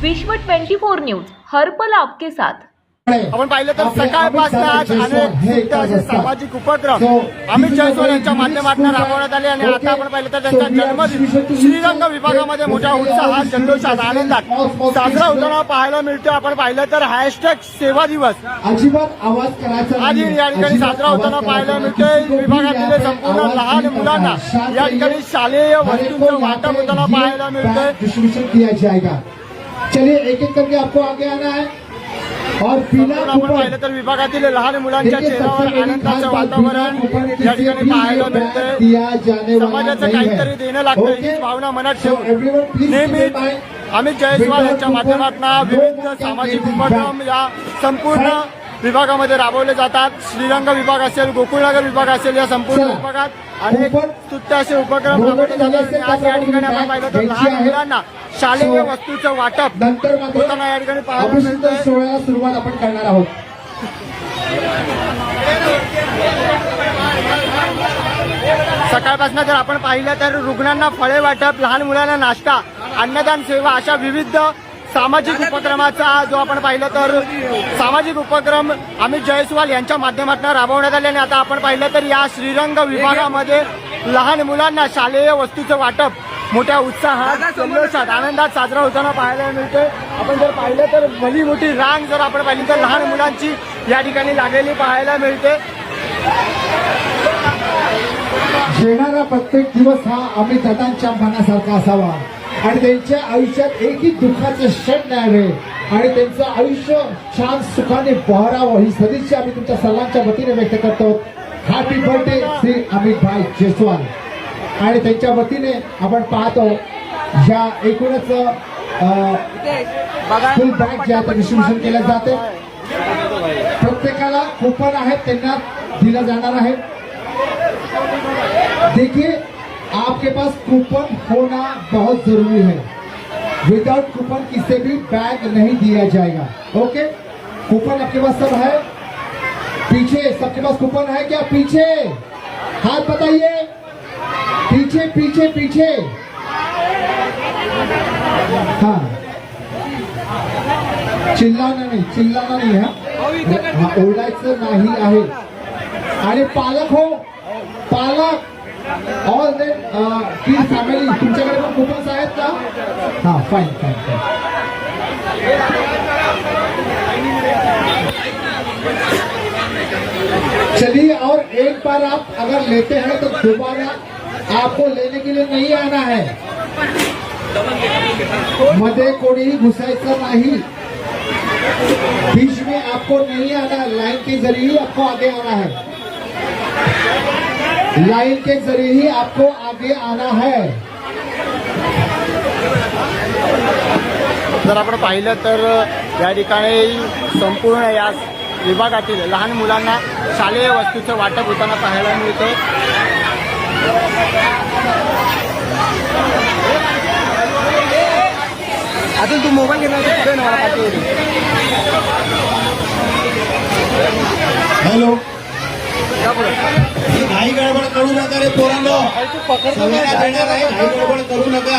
विश्व 24 न्यूज हर्पल आपके साथ। आपण पाहिलं तर सकाळपासून आज अनेक सामाजिक उपक्रम अमित जयस्वाल यांच्या माध्यमातून राबवण्यात आले आणि आता आपण पाहिलं तर त्यांचा जन्मदिन श्रीरंग विभागामध्ये मोठ्या उत्साहात जल्लोषात आनंदात साजरा होताना पाहायला मिळतो। आपण पाहिलं तर हॅशटॅग सेवा दिवस अजिबात आवाज करायचा आज या ठिकाणी साजरा होताना पाहायला मिळतोय। विभागातील संपूर्ण लहान मुलांना या ठिकाणी शालेय वस्तूंचं वाटप होताना पाहायला मिळतोय। डिस्ट्रीब्यूशन किया जाएगा। चलिए एक एक करके आपको आगे आना है और बिना आपण पाहिलं तर विभागातील लहान मुलांच्या चेहऱ्यावर आनंदाचं वातावरण या ठिकाणी पाहायला मिळतंय। समाजाचं काहीतरी देणं लागतं हीच भावना मनात ठेवून नेहमीच अमित जयस्वाल यांच्या माध्यमातून विविध सामाजिक उपक्रम या संपूर्ण विभागामध्ये राबवले जातात। श्रीरंग विभाग असेल, गोकुळनगर विभाग असेल, या संपूर्ण विभागात अनेक स्तुत्य असे उपक्रम राबवले जातात। आज या ठिकाणी आपण पाहिलं तर लहान मुलांना शालेय वस्तूचं वाटप होताना या ठिकाणी पाहायला मिळतंय। सोहळ्याला सुरुवात आपण करणार आहोत। सकाळपासून जर आपण पाहिलं तर रुग्णांना फळे वाटप, लहान मुलांना नाश्ता, अन्नदान सेवा अशा विविध सामाजिक उपक्रमाचा जो आपण पाहिलं तर सामाजिक उपक्रम अमित जयस्वाल यांच्या माध्यमातून राबवण्यात आले आणि आता आपण पाहिलं तर या श्रीरंग विभागामध्ये लहान मुलांना शालेय वस्तूचं वाटप मोठ्या उत्साहात जल्लोषात आनंदात साजरा होताना पाहायला मिळतोय। आपण जर पाहिलं तर भली मोठी रांग जर आपण पाहिली तर लहान मुलांची या ठिकाणी लागलेली पाहायला मिळते। येणारा प्रत्येक दिवस हा अमित दादांच्या मनासारखा असावा आणि त्यांच्या आयुष्यात एकही दुःखाचं क्षण नाही आहे आणि त्यांचं आयुष्य छान सुखाने बहरावं ही सदिच्छा आम्ही तुमच्या सर्वांच्या वतीने व्यक्त करतो। हॅपी बर्थडे श्री अमित भाई जयस्वाल। आणि त्यांच्या वतीने आपण पाहतो ज्या एकूणच फुल बॅग जे आता डिस्ट्रीब्युशन केलं जाते प्रत्येकाला कुपन आहेत त्यांना दिला जाणार आहे। देखिए आपके पास कूपन होना बहुत जरूरी है। विदाउट कूपन किसी भी बैग नहीं दिया जाएगा। ओके, कूपन आपके पास सब है? पीछे सबके पास कूपन है क्या? पीछे हाथ बताइए, पीछे पीछे पीछे। हाँ, चिल्लाना नाही हा ओरडायचं नाही आहे। आणि पालक हो, पालक ऑल ती फॅमिली तुमच्याकडे पण कुपन्स आहेत का? हाँ फाइन फाइन फाइन। चलिए और एक बार आप अगर लेते हैं तो दोबारा आपको लेने के लिए नहीं आना है। मध्ये कोणीही घुसायचं नाही, बीच में आपको नहीं आना, लाइन के जरिए ही आपको आगे आना है। लाइन के जरिए ही आपको आगे आना है। जर आपण पाहिलं तर या ठिकाणी संपूर्ण या विभागातील लहान मुलांना शालेय वस्तूचं वाटप होताना पाहायला मिळते। अजून तू मोबाईल घेणार पुढे मला पाहिजे। हॅलो, घाई गडबड करू नका रे पोरांनो, सगळ्यांना देणार आहे, घाई गडबड करू नका।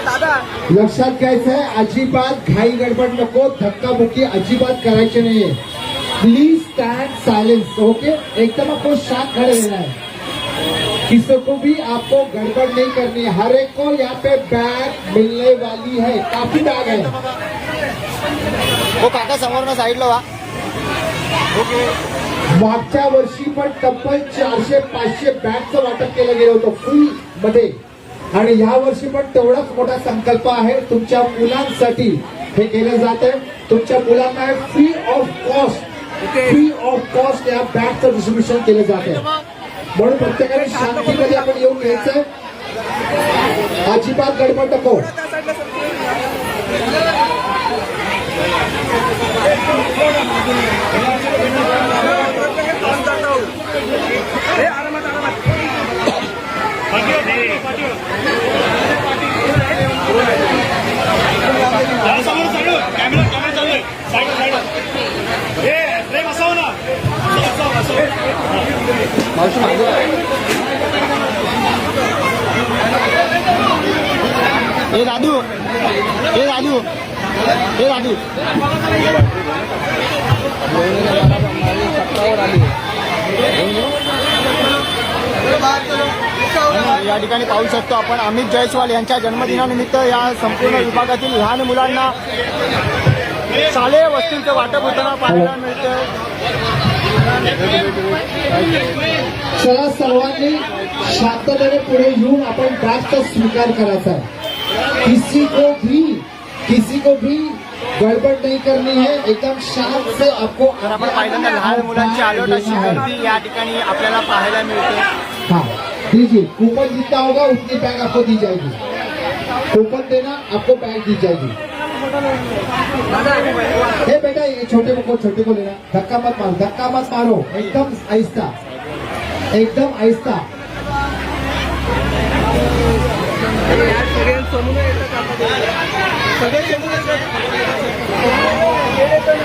दादा लक्षात घ्यायचं आहे, अजिबात घाई गडबड नको, धक्काबुक्की अजिबात करायची नाहीये। Please stand silence. ओके, एकदम आपको शांत खड़े रहना है, किसी को भी आपको गड़बड़ नहीं करनी है। हर एक को यहाँ पे बैग मिलने वाली है, काफी बैग है। वो काका समोर ना साईडला वा। मागच्या वर्षी पण तब्बल 400-500 बॅगचं वाटप केलं गेलं होतं फुल मध्ये आणि या वर्षी पण तेवढाच मोठा संकल्प आहे तुमच्या मुलांसाठी हे केलं जात आहे। तुमच्या मुलांना फ्री ऑफ कॉस्ट या बॅगचं डिस्ट्रीब्युशन केलं जात आहे। म्हणून प्रत्येकाने शांतीमध्ये आपण येऊन घ्यायचंय, अजिबात गडबड नको। दादू हे दादू हे दादू या ठिकाणी पाहू शकतो आपण अमित जयस्वाल यांच्या जन्मदिनानिमित्त या संपूर्ण विभागातील लहान मुलांना शालेय वस्तूंचं वाटप होताना पाहायला मिळतं. चला सर्वांनी शांततेने पुढे येऊन आपण बॅगचा स्वीकार करायचा है. किसी को भी गडबड नहीं करनी है. एकदम शांत से आपको तर आपण पहिल्यांदा लहान मुलांची आलोट अशी गर्दी या ठिकाणी आपल्याला पाहायला मिळते. हाँ दीजिए. कूपन जितना होगा उतनी बैग आपको दी जाएगी. कूपन देना आपको बैग दी जाएगी. हे बेटा ये छोटे को लेना. धक्का मत मारो. एकदम आहिस्ता.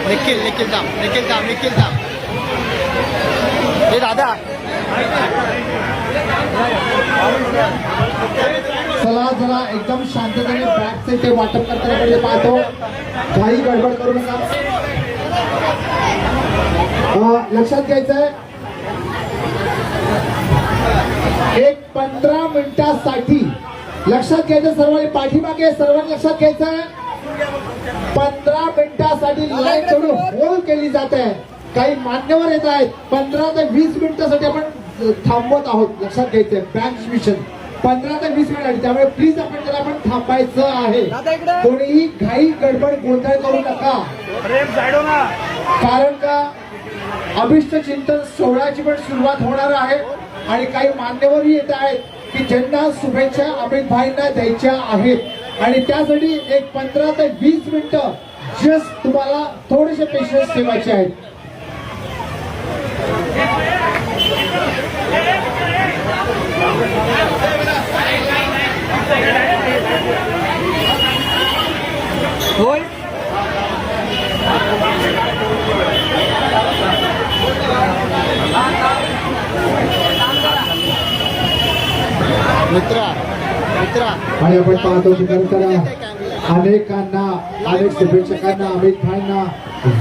निखिल दाम हे दादा चला जरा एकदम शांततेने बॅगचे ते वाटप करताना पाहतो. काही गडबड करू नका. लक्षात घ्यायचंय एक 15 मिनिटासाठी लक्षात घ्यायचं. सर्वांनी पाठीमागे सर्वांनी लक्षात घ्यायचंय 15 मिनिटासाठी लाईन थोडी होल्ड केली जात आहे. काही मान्यवर येत आहेत. 15 ते 20 मिनिटासाठी आपण थांबवत आहोत. लक्षात घ्यायचंय बँक मिशन 15 ते 20 मिनिट. त्यामुळे प्लीज आपण थांबायचं आहे. कोणीही घाई गडबड गोंधळ करू नका. कारण का अभिष्ट चिंतन सोहळ्याची पण सुरुवात होणार आहे आणि काही मान्यवरही येत आहेत की ज्यांना शुभेच्छा अमित भाईंना द्यायच्या आहेत आणि त्यासाठी एक 15 ते 20 मिनिटं जस्ट तुम्हाला थोडेसे पेशन्स ठेवायचे आहेत. मित्रा आणि आपण पाहतो की खरं अनेक शुभेच्छकांना अमित भाईंना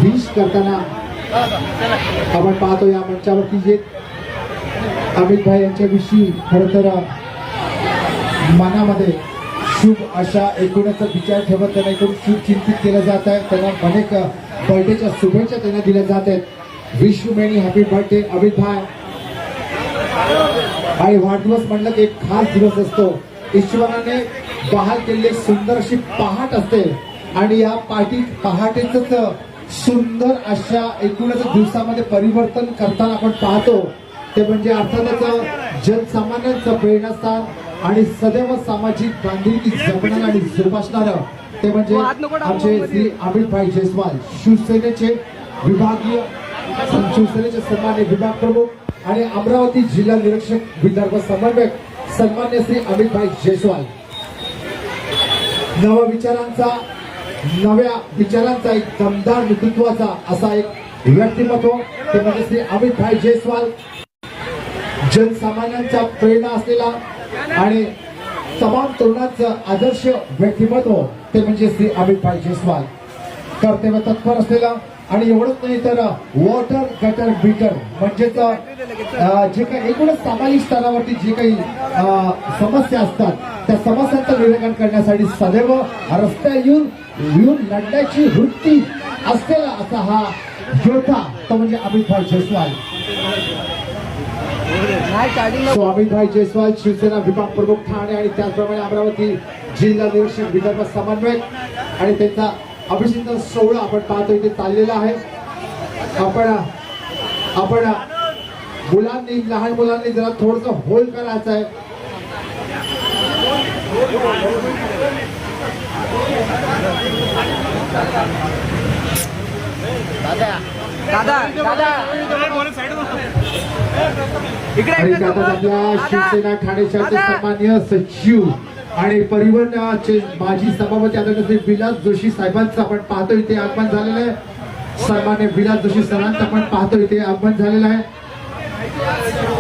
विश करताना आपण पाहतो या मंचावरती जे अमित भाई यांच्याविषयी खरं तर मनामध्ये शुभ अशा एकूणच विचार ठेवत त्यांना एकूण शुभ चिंतित केलं जात आहे. त्यांना अनेक बर्थडेच्या शुभेच्छा त्यांना दिल्या जात आहेत. Wish you many happy birthday Amit भाई. आणि वाढदिवस म्हणलं की एक खास दिवस असतो. ईश्वराने बहाल केलेली एक सुंदर अशी पहाट असते आणि या पहाटेच सुंदर अशा एकूणच दिवसामध्ये परिवर्तन करताना आपण पाहतो ते म्हणजे अर्थातच जनसामान्यांचं प्रेरणास्थान आणि सदैव सामाजिक बांधिलकी जपणारं आणि जोपासणारं ते म्हणजे आमचे श्री अमित भाई जयस्वाल शिवसेनेचे सन्मान्य विभाग प्रमुख आणि अमरावती जिल्हा निरीक्षक विदर्भ समन्वयक सन्मान्य श्री अमित भाई जयस्वाल. नव्या विचारांचा एक दमदार नेतृत्वाचा असा एक व्यक्तिमत्व ते म्हणजे श्री अमित भाई जयस्वाल. जनसामान्यांचा प्रेरणा असलेला आणि तमाम तरुणांचं आदर्श व्यक्तिमत्व ते म्हणजे श्री अमित भाई जयस्वाल. कर्तव्य तत्पर असलेला आणि एवढंच नाही तर वॉटर गटर बीटर म्हणजेच जे काही एकूणच सामाजिक स्तरावरती जे काही समस्या असतात त्या समस्यांचं निराकरण करण्यासाठी सदैव रस्त्यावर येऊन लढण्याची वृत्ती असलेला असा हा योद्धा तो म्हणजे अमित भाई जयस्वाल. अमित भाई जयस्वाल शिवसेना विभाग प्रमुख ठाणे आणि त्याचप्रमाणे अमरावती जिल्हा निरीक्षक विदर्भ समन्वयक आणि त्यांचा अभिषेक सोहळा आपण पाहतो इथे चाललेला आहे. आपण लहान मुलांनी जरा थोडस होल्ड करायचं आहे. आपल्या शिवसेना ठाणे शहराचे सन्माननीय सचिव आणि परिवहनाचे माजी सभापती आदरणीय विलास जोशी साहेबांचं आपण पाहतो इथे आगमन झालेलं आहे. सन्मान्य विलास जोशी सरांचं आपण पाहतो इथे आगमन झालेलं आहे.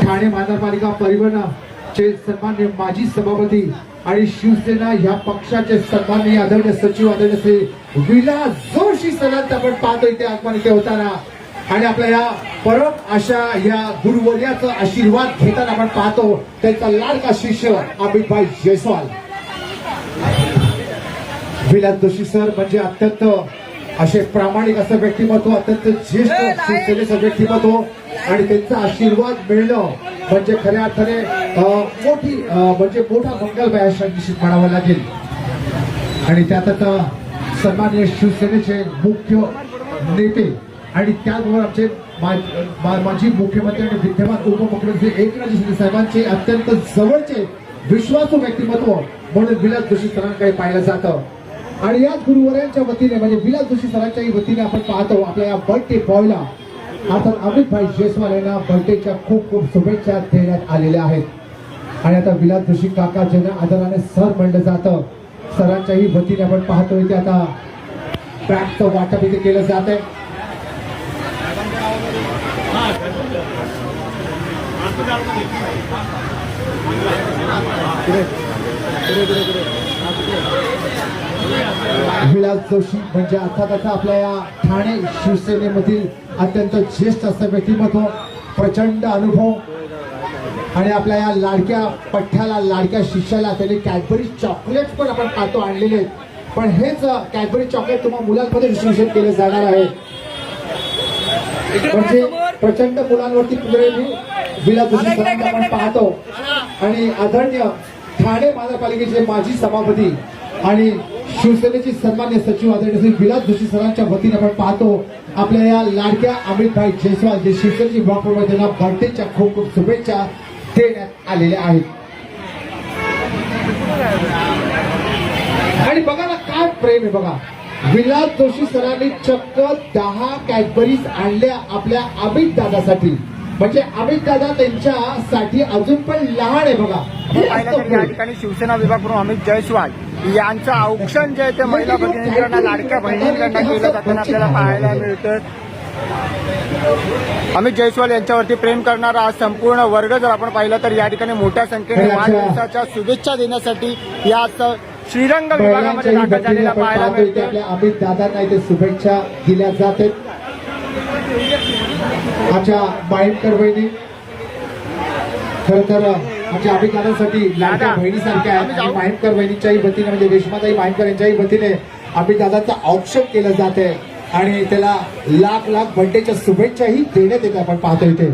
ठाणे महानगरपालिका परिवहनाचे सन्मान्य माजी सभापती आणि शिवसेना ह्या पक्षाचे सन्माननीय आदरणीय सचिव आदरणीय श्री विलास जोशी सरांचं आपण पाहतो इथे आगमन इथे होताना आणि आपल्या या परम अशा या गुरुवर्याचा आशीर्वाद घेताना आपण पाहतो त्यांचा लाडका शिष्य अमितभाई जयस्वाल. विलास जोशी सर म्हणजे अत्यंत असे प्रामाणिक असं व्यक्तिमत्व, अत्यंत ज्येष्ठ शिवसेनेचं व्यक्तिमत्व आणि त्यांचा आशीर्वाद मिळणं म्हणजे खऱ्या अर्थाने मोठी म्हणजे मोठा मंगलमय अशा निश्चित म्हणावं लागेल. आणि त्यातच सन्माननीय शिवसेनेचे मुख्य नेते आणि त्याचबरोबर आमचे माजी मुख्यमंत्री आणि विद्यमान उपमुख्यमंत्री एकनाथ शिंदे साहेबांचे अत्यंत जवळचे विश्वासू व्यक्तिमत्व म्हणून विलास जोशी सरांकडे पाहिलं जातं. आणि याच गुरुवर्यांच्या वतीने म्हणजे विलास जोशी सरांच्याही वतीने आपण पाहतो आपल्या या बर्थडे बॉयला अर्थात अमितभाई जयस्वाल यांना बर्थडेच्या खूप खूप शुभेच्छा देण्यात आलेल्या आहेत. आणि आता विलास जोशी काका ज्यांना आदराने सर म्हणलं जातं सरांच्याही वतीने आपण पाहतो इथे आता बॅगचं वाटप इथे केलं जात आहे. विलास जोशी म्हणजे अर्थात आपल्या या ठाणे शिवसेनेमधील अत्यंत ज्येष्ठ असं व्यक्तिमत्व, प्रचंड अनुभव आणि आपल्या या लाडक्या पठ्याला लाडक्या शिष्याला त्यांनी कॅडबरी चॉकलेट पण आपण पाहतो आणलेले आहेत. पण हेच कॅडबरी चॉकलेट तुम्हाला मुलांमध्ये डिस्ट्रीब्युशन केले जाणार आहे. म्हणजे प्रचंड मुलांवरती प्रेमी विलास जोशी सरांना आपण पाहतो. आणि आदरणीय ठाणे महानगरपालिकेचे माजी सभापती आणि शिवसेनेचे सन्मान्य सचिव आदरणीय श्री विलास जोशी सरांच्या वतीने आपण पाहतो आपल्या या लाडक्या अमितभाई जयस्वाल जे शिवसेनेचे ब्लॉक प्रमुख त्यांना बर्थडेच्या खूप खूप शुभेच्छा देण्यात आलेल्या आहेत. आणि बघा ना काय प्रेम आहे बघा, विलास जोशी सरांनी चक्क 10 कॅडबरीज आणल्या आपल्या अमित दादासाठी. म्हणजे अमित दादा त्यांच्यासाठी अजून पण लहान आहे बघा. या ठिकाणी शिवसेना विभाग प्रमुख अमित जयस्वाल यांचं औक्षण जे आहे ते महिला भगिनींकडनं लाडक्या बहिणींकडनं केलं जाताना आपल्याला पाहायला मिळतं. अमित जयस्वाल यांच्यावरती प्रेम करणारा आज संपूर्ण वर्ग जर आपण पाहिलं तर या ठिकाणी मोठ्या संख्येने वाढदिवसाच्या शुभेच्छा देण्यासाठी या श्रीरंग विभागामध्ये दाखल झालेला पाहायला मिळते. आपल्या अमित दादांना इथे शुभेच्छा दिल्या जाते. आमच्या माहिमकर बहिणी खर तर आमच्या अमित दादांसाठी लाडक्या बहिणीसारख्या आहेत. आणि माहिमकर बहिणीच्याही वतीने म्हणजे रेश्माताई माहिमकर यांच्याही वतीने अमित दादांचं औक्षण केलं जात आहे आणि त्याला लाख लाख बर्थडेच्या शुभेच्छाही देण्यात येते आपण पाहतो इथे.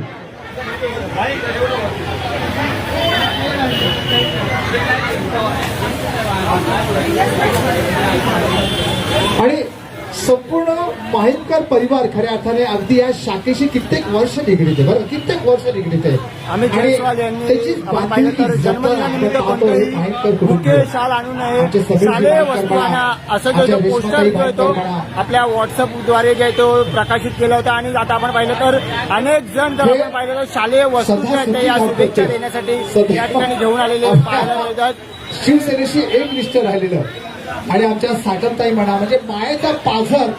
आणि संपूर्ण माहिमकर परिवार खऱ्या अर्थाने अगदी या शाखेशी कित्येक वर्ष निगडीत आहे बरं, कित्येक वर्ष निगडीत आहे. अमित जयस्वाल यांनी पाहिलं तर जन्मदिनानिमित्त कोणतंही बुके शाल आणू नये, शालेय वस्तू आणा असं जो पोस्टर जो आहे तो आपल्या व्हॉट्सअपद्वारे जे आहे तो प्रकाशित केला होता. आणि आता आपण पाहिलं तर अनेक जण जर आपण पाहिलं तर शालेय वस्तू ज्या आहेत त्या या शुभेच्छा देण्यासाठी या ठिकाणी घेऊन आलेले पाहायला मिळतात. शिवसेनेशी एक निष्ठ राहिलेलं आणि आमच्या साटमताई म्हणा म्हणजे मायेचा पाझर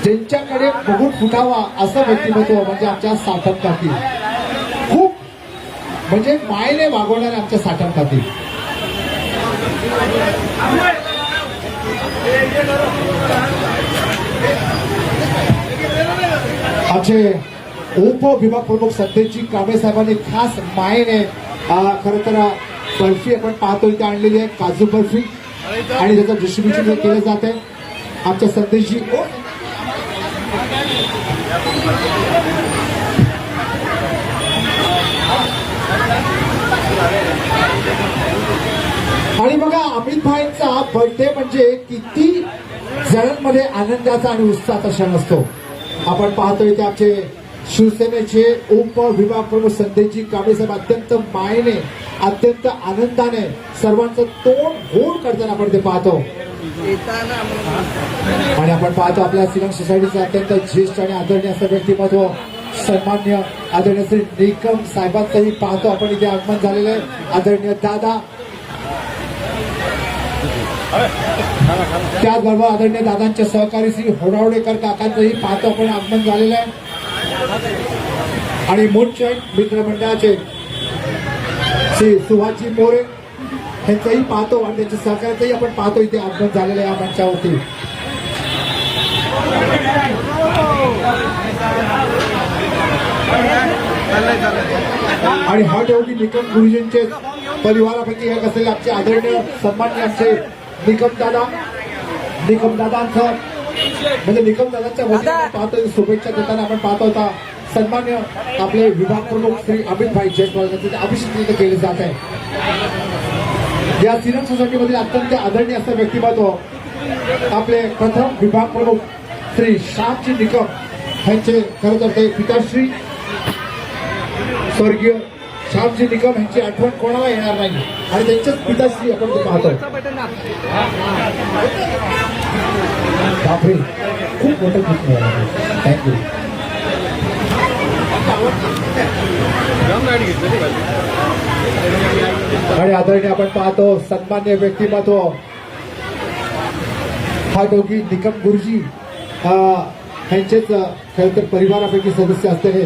ज्यांच्याकडे बघून फुटावा असं व्यक्तिमत्व म्हणजे आमच्या साटमकाठी. खूप म्हणजे मायेने वागवणारे आमच्या साटमकाठी. आमचे उपविभाग प्रमुख संदेशजी कांबळे साहेबांनी खास मायेने खरं तर बर्फी आपण पाहतो इथे आणलेली आहे, काजू बर्फी आणि त्याचं डिस्ट्रीब्युशन केलं जात आहे. आमच्या संदेशजी आणि बघा अमितभाईंचा बर्थडे म्हणजे किती जणांमध्ये आनंदाचा आणि उत्साहाचा क्षण असतो. आपण पाहतो इथे आमचे शिवसेनेचे उपविभाग प्रमुख संदेशजी कांबळे साहेब अत्यंत मायेने अत्यंत आनंदाने सर्वांचं तोंड गोड करताना आपण ते पाहतो. आणि आपण पाहतो आपल्या श्रीरंग सोसायटीचं अत्यंत ज्येष्ठ आणि आदरणीय असं व्यक्तिमत्व सन्मान्य आदरणीय श्री निकम साहेबांचंही पाहतो आपण इथे आगमन झालेलं आहे. आदरणीय दादा त्याचबरोबर आदरणीय दादांचे सहकारी श्री होडावडेकर काकांचंही पाहतो आपण आगमन झालेलं आहे. आणि मूळचे मित्रमंडळाचे श्री सुभाषजी मोरे ह्यांचंही पाहतो आणि त्यांच्या सहकार्याचंही आपण पाहतो इथे आगमन झालेलं आहे या मंचावरती. आणि हा ठेवली निकम गुरुजींचे परिवारापैकी एक असलेले आमचे आदरणीय सन्माननीय आमचे निकमदादांचं म्हणजे निकमदादांच्या वतीने पाहतो शुभेच्छा देताना आपण पाहतो होता सन्मान्य आपले विभाग प्रमुख श्री अमित भाई जयस्वाल यांचे अभिषेक केले जात आहे. या सिरम सोसायटीमधील अत्यंत आदरणीय असं व्यक्तिमत्व आपले प्रथम विभाग प्रमुख श्री श्यामजी निकम यांचे खरं तर ते पिताश्री स्वर्गीय श्यामजी निकम यांची आठवण कोणाला येणार नाही आणि त्यांच्याच पिताश्री आपण ते पाहतो. बापरे खूप मोठं थँक्यू. आणि आदरणीय आपण पाहतो सन्मान्य व्यक्तिमत्व हा दोघी निकम गुरुजी यांचेच खरं तर परिवारापैकी सदस्य असलेले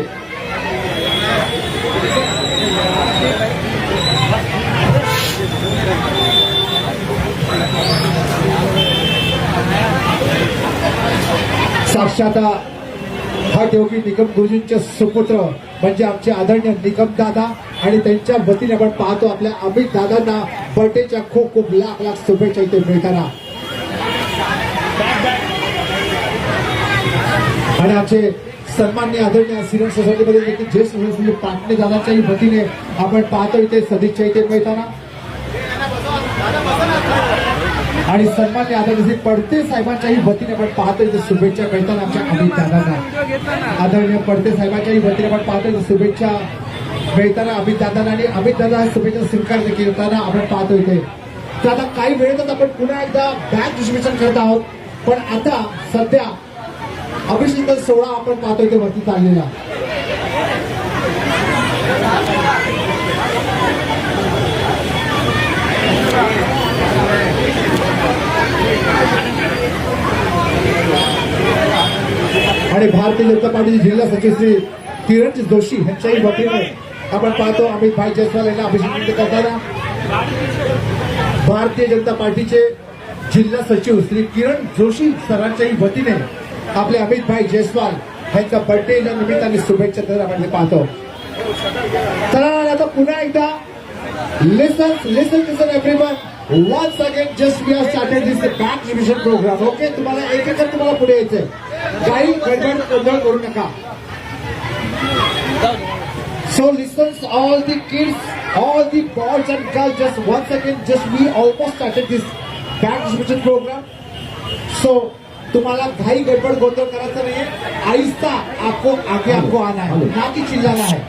साक्षात हा दोघी निकम गुरुजींचे सुपुत्र म्हणजे आमचे आदरणीय निकम दादा आणि त्यांच्या वतीने आपण पाहतो आपल्या अमित दादांना बर्थडेच्या खूप खूप लाख लाख शुभेच्छा इथे मिळताना. आणि आमचे सन्माननीय आदरणीय सिरम सोसायटीमध्ये देखील ज्येष्ठ म्हणजे पाटणे दादाच्याही वतीने आपण पाहतो इथे सदिच्छा इथे मिळताना. आणि सन्मान्य आदरणीय पडते साहेबांच्याही वतीने आपण पाहतो इथे शुभेच्छा मिळताना आमच्या अमित दादांना. आदरणीय पडते साहेबांच्याही वतीने आपण पाहतो इथे शुभेच्छा मिळताना अमित दादांना आणि अमित दादा शुभेच्छा स्वीकार देखील करताना आपण पाहतो इथे. तर आता काही वेळेतच आपण पुन्हा एकदा बॅग डिस्ट्रीब्युशन करत आहोत पण आता सध्या अभिषेक सोहळा आपण पाहतो इथे वरती चाललेला. आणि भारतीय जनता पार्टीचे जिल्हा सचिव श्री किरण जोशी यांच्याही वतीने आपण पाहतो अमित भाई जयस्वाल यांना अभिषेक करताना. भारतीय जनता पार्टीचे जिल्हा सचिव श्री किरण जोशी सरांच्याही वतीने आपले अमित भाई जयस्वाल यांच्या बर्थडेच्या निमित्ताने शुभेच्छा देताना आपण पाहतो. चला आता पुन्हा एकदा लिसन everyone once again just we have started this back division program. Okay, तुम्हाला एक एक तुम्हाला पुढे यायचंय, काही गडबड गोंधळ करू नका. So listen all the kids, all the boys and girls, just once again just we almost started this back division program. So तुम्हाला घाई गडबड गोंधळ करायचं नाहीये, आहिस्ता आपको आगे आपको आना है, ना की चिल्लाना है.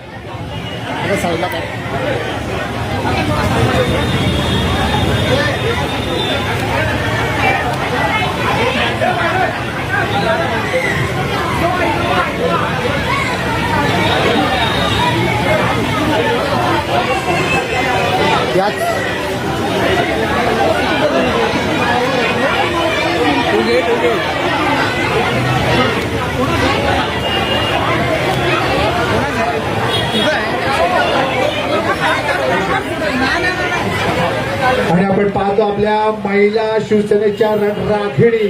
आणि आपण पाहतो आपल्या महिला शिवसेनेच्या रणरागिणी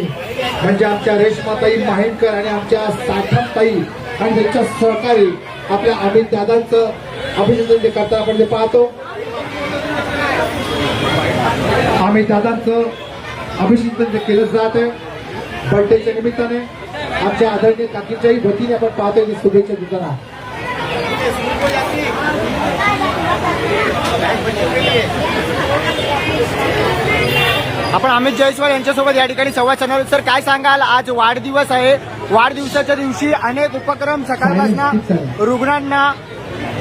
म्हणजे आमच्या रेश्माताई माहेंकर आणि आमच्या साठमताई आणि त्यांच्या सहकारी आपल्या अमित दादांचं अभिनंदन करताना आपण ते पाहतो. अमित दादांचं अभिनंदन केलं जात आहे बर्थडेच्या निमित्ताने. आमच्या आदरणीय काकीच्याही वतीने आपण पाहतोय शुभेच्छा देताना. आपण अमित जयस्वाल यांच्यासोबत या ठिकाणी संवाद साधणार. सर काय सांगाल, आज वाढदिवस आहे, वाढदिवसाच्या दिवशी अनेक उपक्रम सकाळपासून रुग्णांना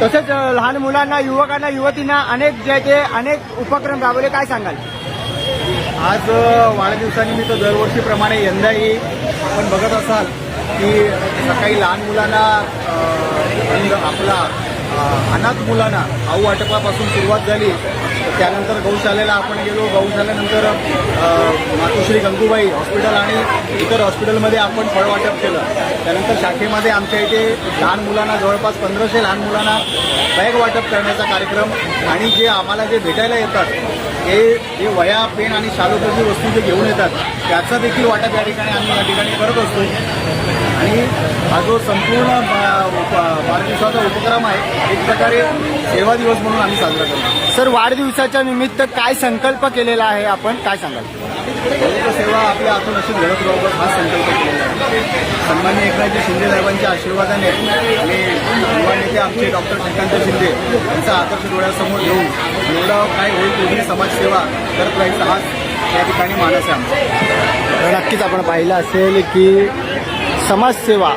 तसेच लहान मुलांना, युवकांना, युवतींना अनेक जे ते अनेक उपक्रम राबवले, काय सांगाल? आज वाढदिवसानिमित्त दरवर्षीप्रमाणे यंदाही आपण बघत असाल की सकाळी लहान मुलांना आपला अनाथ मुलांना खाऊ वाटपापासून सुरुवात झाली. त्यानंतर गौशालेला आपण गेलो, गौशालेनंतर मातोश्री गंगूबाई हॉस्पिटल आणि इतर हॉस्पिटलमध्ये आपण फळ वाटप केलं. त्यानंतर शाखेमध्ये आमच्या इथे लहान मुलांना जवळपास 1500 लहान मुलांना बॅग वाटप करण्याचा कार्यक्रम आणि जे आम्हाला जे भेटायला येतात हे वया पेन आणि शालोपयोगी वस्तू जे घेऊन येतात त्याचा देखील वाटप या ठिकाणी आम्ही या ठिकाणी करत असतो. आणि हा जो संपूर्ण वाढदिवसाचा उपक्रम आहे एक प्रकारे सेवा दिवस म्हणून आम्ही साजरा करतो. सर, वाढदिवसाच्या निमित्त काय संकल्प केलेला आहे आपण, काय सांगाल? सेवा आपल्या हातून अशी घडत राहू हा संकल्प केलेला आहे. सन्माननीय एकनाथजी शिंदे साहेबांच्या आशीर्वादाने आणि युवा नेते आमचे डॉक्टर श्रीकांत शिंदे यांचा आदर्श डोळ्यासमोर घेऊन एवढं काय होईल तेवढी समाजसेवा करत राहायचा हाच या ठिकाणी मानस आहे आमचा. नक्कीच आपण पाहिलं असेल की समाजसेवा,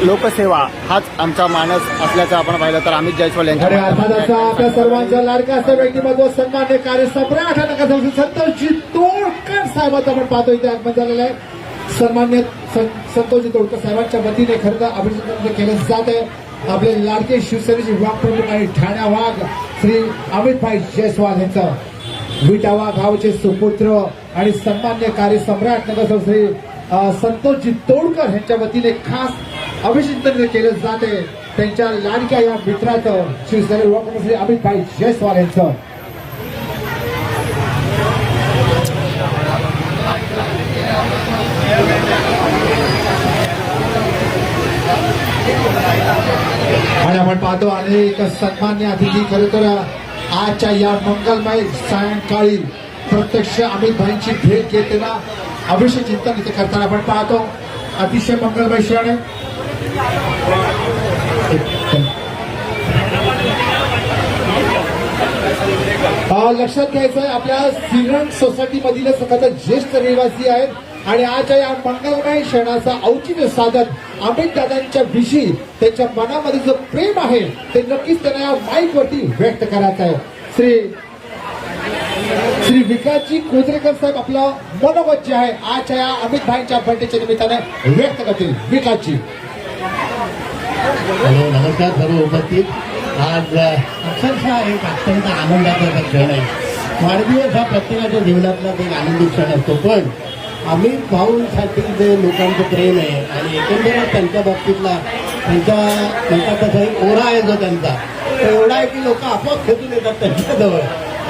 लोकसेवा हाच आमचा मानस असल्याचं आपण पाहिलं तर अमित जयस्वाल आणि यांच्या अर्थात आपल्या सर्वांचा लाडका असं व्यक्तिमत्व सन्मान्य कार्यसम्राट संतोषजी तोडकर साहेबांचा आपण पाहतो इथे आगमन झालेलं आहे. सन्मान्य संतोषजी तोडकर साहेबांच्या वतीने खरं तर अभिनंदन केलं जात आहे. आपले लाडके शिवसेनेचे विभाग प्रमुख आणि ठाण्या वाघ श्री अमितभाई जयस्वाल यांचं विटावा गावचे सुपुत्र आणि सन्मान्य कार्यसम्राट नगरसेवक श्री संतोषजी तोडकर यांच्या वतीने खास अभिषेक केलं जाते त्यांच्या लाडक्या या मित्राचं शिवसेना विभाग प्रमुख श्री अमितभाई जयस्वाल यांचं. आणि आपण पाहतो अनेक सन्मान्य अतिथी खरं तर आजच्या या मंगलमय सायंकाळी प्रत्यक्ष अमितभाईंची भेट घेताना अभिषेक चिंतन इथे करताना आपण पाहतो. अतिशय मंगलमय क्षण आहे. लक्षात घ्यायचं आहे आपल्या सिरण सोसायटी मधील सगळ्यात ज्येष्ठ रहिवासी आहेत आणि आजच्या या मंगलमय क्षणाचा औचित्य साधत अमित दादांच्या विषयी त्यांच्या मनामध्ये जो प्रेम आहे ते नक्कीच त्यांना या माईक वरती व्यक्त करायचं आहे. श्री विकासजी कोजरेकर साहेब आपलं मनोगत जे आहे आजच्या या अमित भाईंच्या बर्थडेच्या निमित्ताने व्यक्त करतील. विकासजी. नमस्कार सर्व उपस्थित. आज अक्षरशः एक अत्यंत आनंदाचा क्षण आहे. वाढदिवस हा प्रत्येकाच्या जीवनातला एक आनंदी क्षण असतो, पण अमित भाऊंसाठी जे लोकांचं प्रेम आहे आणि एकंदरच त्यांच्या बाबतीतला त्यांचा तसा एक ओढा आहे जो त्यांचा, तो एवढा आहे की लोक आपोआप खेचून येतात त्यांच्याजवळ.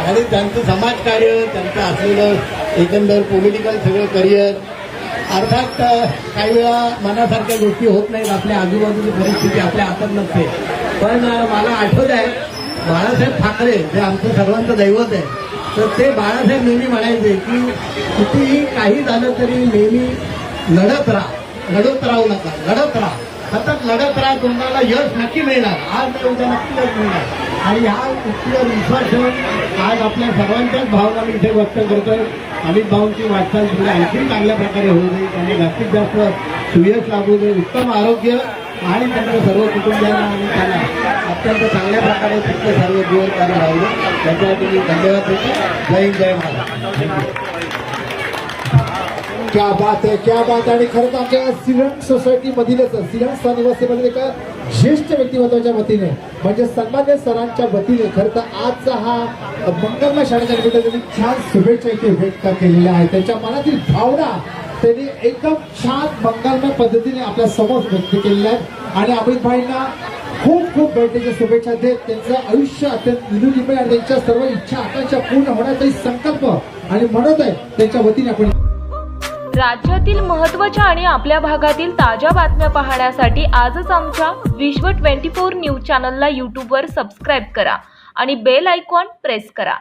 आणि त्यांचं समाजकार्य, त्यांचं असलेलं एकंदर पॉलिटिकल सगळं करिअर, अर्थात काही वेळा मनासारख्या गोष्टी होत नाहीत, आपल्या आजूबाजूची परिस्थिती आपल्या हातात नसते. पण मला आठवत आहे बाळासाहेब ठाकरे जे आमचं सर्वांचं दैवत आहे, तर ते बाळासाहेब नेहमी म्हणायचे की कितीही काही झालं तरी नेहमी लढत राहू नका, लढत राहा, सतत लढत राहा, तुम्हाला यश नक्की मिळणार, आज उद्या नक्की यश मिळणार. आणि ह्या गोष्टीवर विश्वास ठेवून आज आपल्या सर्वांच्याच भावना मी इथे व्यक्त करतोय. अमित भाऊंची वाटचाल पुढे आणखी चांगल्या प्रकारे होऊ दे, त्यांनी जास्तीत जास्त सुयश लाभू दे, उत्तम आरोग्य आणि त्यांच्या सर्व कुटुंबियांना आणि त्यांना अत्यंत चांगल्या प्रकारे तिथले सर्व जीवन कार्य राहिलं त्याच्यासाठी मी धन्यवाद देतो. जय हिंद, जय महाराष्ट्र. क्या बात आहे, क्या बात. आणि खरं तर आमच्या सिरण सोसायटी मधीलच सिरण स्थानिवासीमधील एका ज्येष्ठ व्यक्तिमत्वाच्या वतीने म्हणजे सन्मान्य सरांच्या वतीने खरं तर आजचा हा मंगलमय क्षणाच्या निमित्त त्यांनी छान शुभेच्छा इथे व्यक्त केलेल्या आहेत. त्यांच्या मनातील भावना त्यांनी एकदम छान मंगलमय पद्धतीने आपल्या समोर व्यक्त केलेल्या आहेत. आणि अमित भाईंना खूप खूप बर्थडेच्या शुभेच्छा देत त्यांचं आयुष्य अत्यंत निरोगीमय आणि त्यांच्या सर्व इच्छा आकांक्षा पूर्ण होण्याचा संकल्प आणि म्हणत आहे त्यांच्या वतीने आपण. राज्यातील महत्त्वाच्या आणि आपल्या भागातील ताज्या बातम्या पाहण्यासाठी आजच आमच्या विश्व 24 न्यूज चॅनलला यूट्यूबवर सबस्क्राईब करा आणि बेल आयकॉन प्रेस करा.